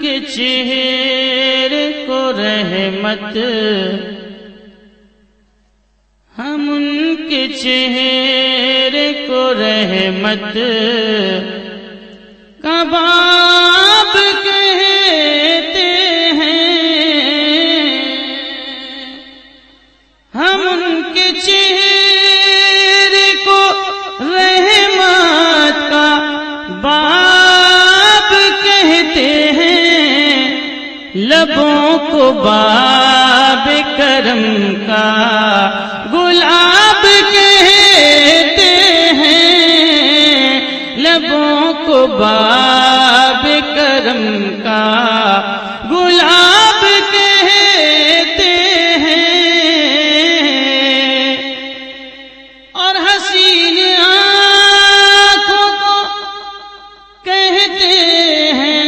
کے چہرے کو رحمت، ہم ان کے چہرے کو رحمت کا باب کہتے ہیں، ہم ان کے چہرے کو رحمت کا باب کہتے ہیں، لبوں کو باب کرم کا گلاب کہتے ہیں، لبوں کو باب کرم کا گلاب کہتے ہیں، اور حسین آنکھوں کو کہتے ہیں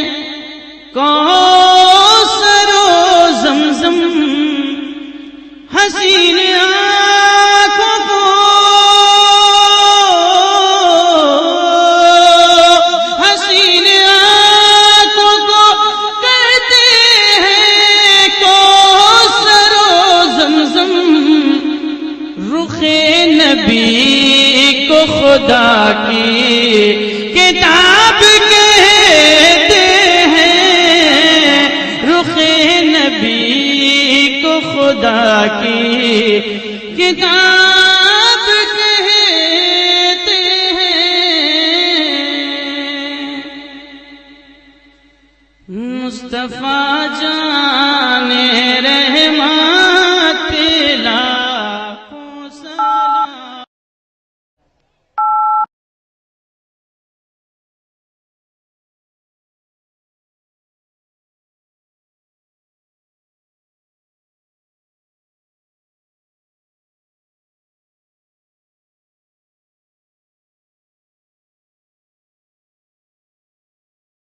کوثر و زمزم، حسین آنکھوں کو حسین آنکھوں کو کہتے ہیں کوثر و زمزم، رخ نبی کو خدا کی کتاب کہتے ہیں، رخ نبی کو خدا کی کتاب کہتے ہیں، مصطفیٰ جان